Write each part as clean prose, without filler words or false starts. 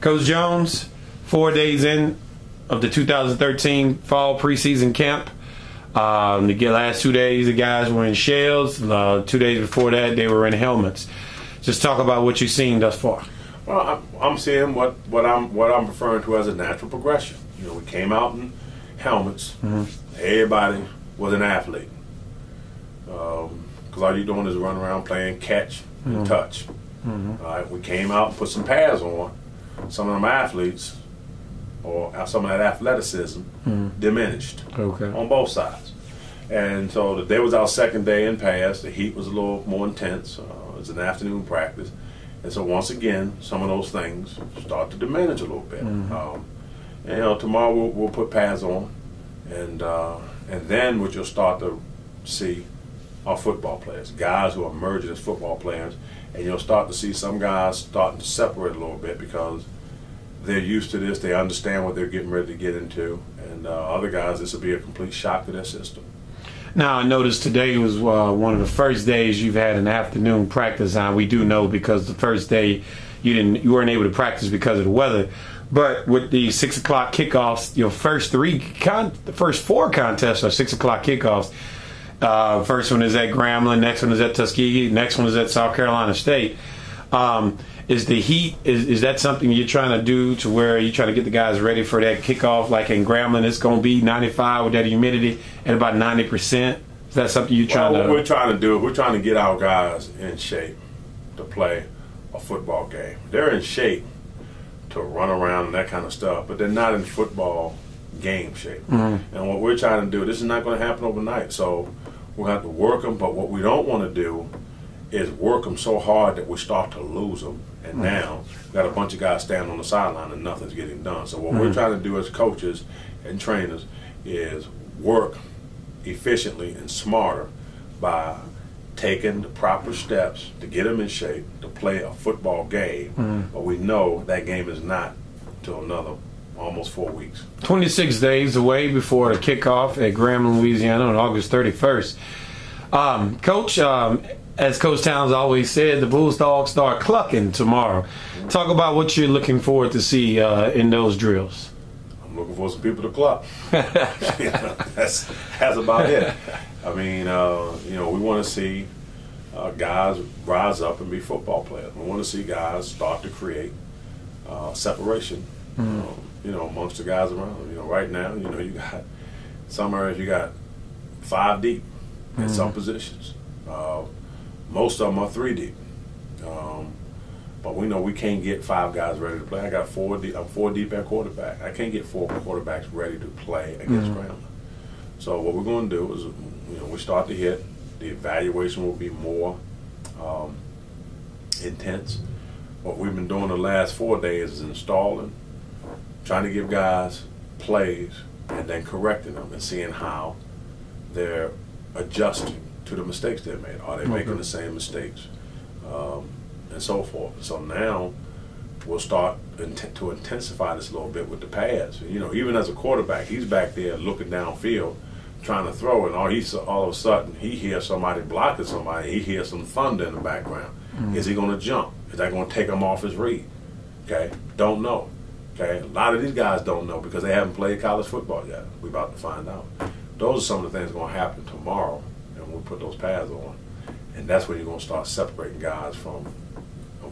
Coach Jones, 4 days in of the 2013 fall preseason camp. The last 2 days, the guys were in shells. 2 days before that, they were in helmets. Just talk about what you've seen thus far. Well, I'm seeing what I'm referring to as a natural progression. You know, we came out in helmets. Everybody was an athlete. Because all you're doing is running around playing catch and touch. All right, we came out and put some pads on. Some of them athletes, or some of that athleticism, diminished on both sides. And so today was our second day in pads. The heat was a little more intense. It was an afternoon practice. And so once again, some of those things start to diminish a little bit. And you know, tomorrow we'll put pads on, and then what you'll start to see are football players, guys who are emerging as football players, and you'll start to see some guys starting to separate a little bit because they're used to this, they understand what they're getting ready to get into, and other guys, this will be a complete shock to their system. Now, I noticed today was one of the first days you've had an afternoon practice. We do know because the first day you weren't able to practice because of the weather. But with the 6 o'clock kickoffs, your the first four contests are 6 o'clock kickoffs. First one is at Grambling, next one is at Tuskegee, next one is at South Carolina State. Is the heat, is that something you're trying to do to where you're trying to get the guys ready for that kickoff? Like in Grambling, it's going to be 95 with that humidity at about 90%. Is that something you're trying to? What we're trying to do, we're trying to get our guys in shape to play a football game. They're in shape to run around and that kind of stuff, but they're not in football game shape. And what we're trying to do, this is not going to happen overnight, so we'll have to work them, but what we don't want to do is work them so hard that we start to lose them. And now we've got a bunch of guys standing on the sideline and nothing's getting done. So what we're trying to do as coaches and trainers is work efficiently and smarter by taking the proper steps to get them in shape to play a football game. But we know that game is not until another almost 4 weeks. 26 days away before the kickoff at Grambling, Louisiana on August 31st. Coach, as Coach Towns always said, the Bulldogs start clucking tomorrow. Talk about what you're looking forward to see in those drills. I'm looking for some people to cluck. That's about it. I mean, you know, we want to see guys rise up and be football players. We want to see guys start to create separation, you know, amongst the guys around them. You know, right now, you know, you got some areas you got 5 deep in some positions. Most of them are 3 deep. But we know we can't get 5 guys ready to play. I got 4 deep. I'm 4 deep at quarterback. I can't get 4 quarterbacks ready to play against Grambling. So what we're going to do is, you know, we start to hit. The evaluation will be more intense. What we've been doing the last 4 days is installing, trying to give guys plays, and then correcting them and seeing how they're adjusting to the mistakes they made. Are they making the same mistakes? And so forth. So now we'll start to intensify this a little bit with the pads. You know, even as a quarterback, he's back there looking downfield, trying to throw, and all of a sudden he hears somebody blocking somebody. He hears some thunder in the background. Is he going to jump? Is that going to take him off his read? Okay, don't know. Okay, a lot of these guys don't know because they haven't played college football yet. We're about to find out. Those are some of the things going to happen tomorrow, and we'll put those pads on, and that's when you're going to start separating guys from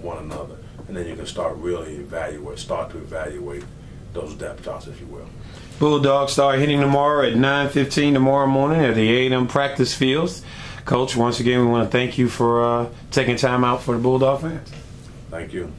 one another, and then you can start really start to evaluate those depth charts, if you will. Bulldogs start hitting tomorrow at 9:15 tomorrow morning at the A&M practice fields. Coach, once again, we want to thank you for taking time out for the Bulldog fans. Thank you.